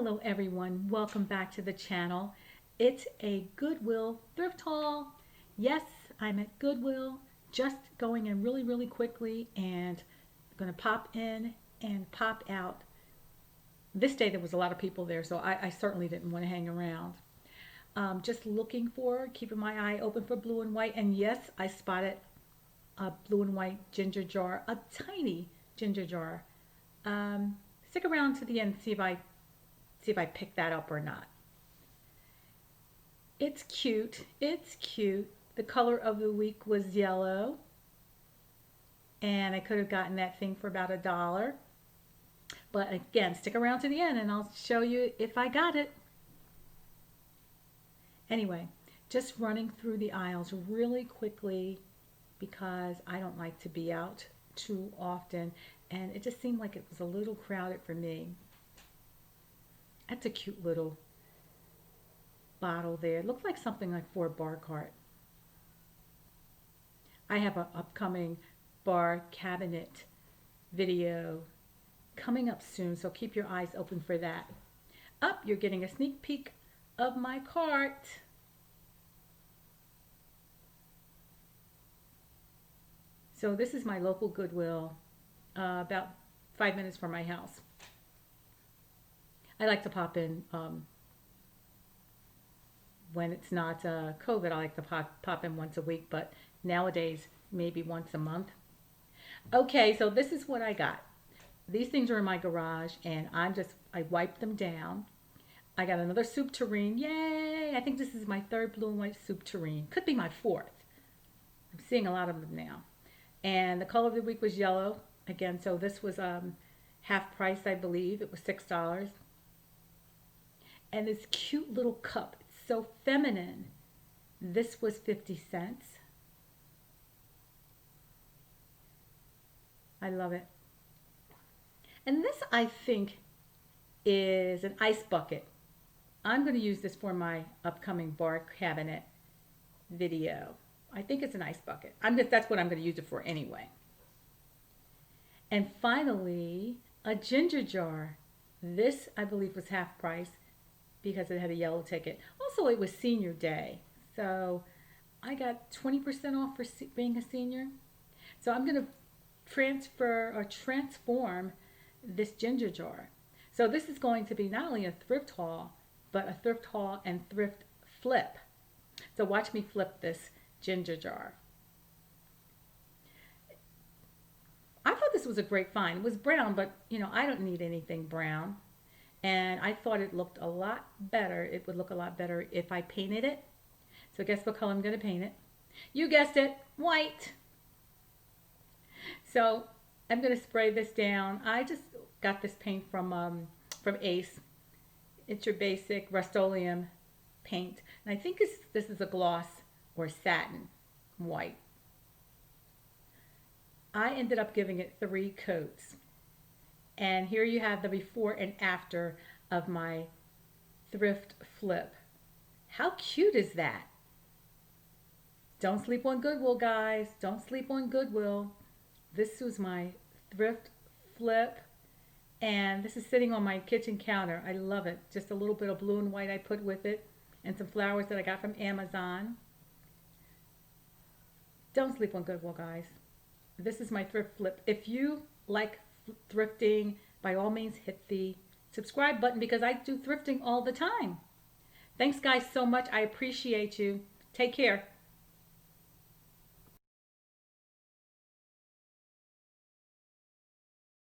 Hello everyone, welcome back to the channel. It's a Goodwill thrift haul. Yes, I'm at Goodwill, just going in really quickly and I'm going to pop in and pop out. This day there was a lot of people there, so I certainly didn't want to hang around. Just looking for, keeping my eye open for blue and white, and yes, I spotted a blue and white ginger jar, a tiny ginger jar. Stick around to the end and see if I pick that up or not. It's cute. It's cute. The color of the week was yellow. And I could have gotten that thing for about $1. But again, stick around to the end and I'll show you if I got it. Anyway, just running through the aisles really quickly because I don't like to be out too often. And it just seemed like it was a little crowded for me. That's a cute little bottle there. It looked like something like for a bar cart. I have an upcoming bar cabinet video coming up soon, so keep your eyes open for that. You're getting a sneak peek of my cart. So this is my local Goodwill, about 5 minutes from my house. I like to pop in when it's not COVID. I like to pop in once a week, but nowadays maybe once a month. Okay, so this is what I got. These things are in my garage, and I wiped them down. I got another soup tureen. Yay! I think this is my third blue and white soup tureen. Could be my fourth. I'm seeing a lot of them now. And the color of the week was yellow. Again, so this was half price, I believe. It was $6. And this cute little cup. It's so feminine. This was 50 cents. I love it. And this, I think, is an ice bucket. I'm going to use this for my upcoming bar cabinet video. I think it's an ice bucket. That's what I'm going to use it for anyway. And finally, a ginger jar. This, I believe, was half price because it had a yellow ticket. Also, it was senior day. So I got 20% off for being a senior. So I'm going to transform this ginger jar. So this is going to be not only a thrift haul, but a thrift haul and thrift flip. So watch me flip this ginger jar. I thought this was a great find. It was brown, but I don't need anything brown. And I thought it looked a lot better. It would look a lot better if I painted it. So guess what color I'm going to paint it? You guessed it, white. So I'm going to spray this down. I just got this paint from Ace. It's your basic Rust-Oleum paint. And I think this is a gloss or satin white. I ended up giving it 3 coats. And here you have the before and after of my thrift flip. How cute is that? Don't sleep on Goodwill, guys. Don't sleep on Goodwill. This was my thrift flip. And this is sitting on my kitchen counter. I love it. Just a little bit of blue and white I put with it. And some flowers that I got from Amazon. Don't sleep on Goodwill, guys. This is my thrift flip. If you like thrifting, by all means hit the subscribe button because I do thrifting all the time. Thanks guys so much. I appreciate you. Take care.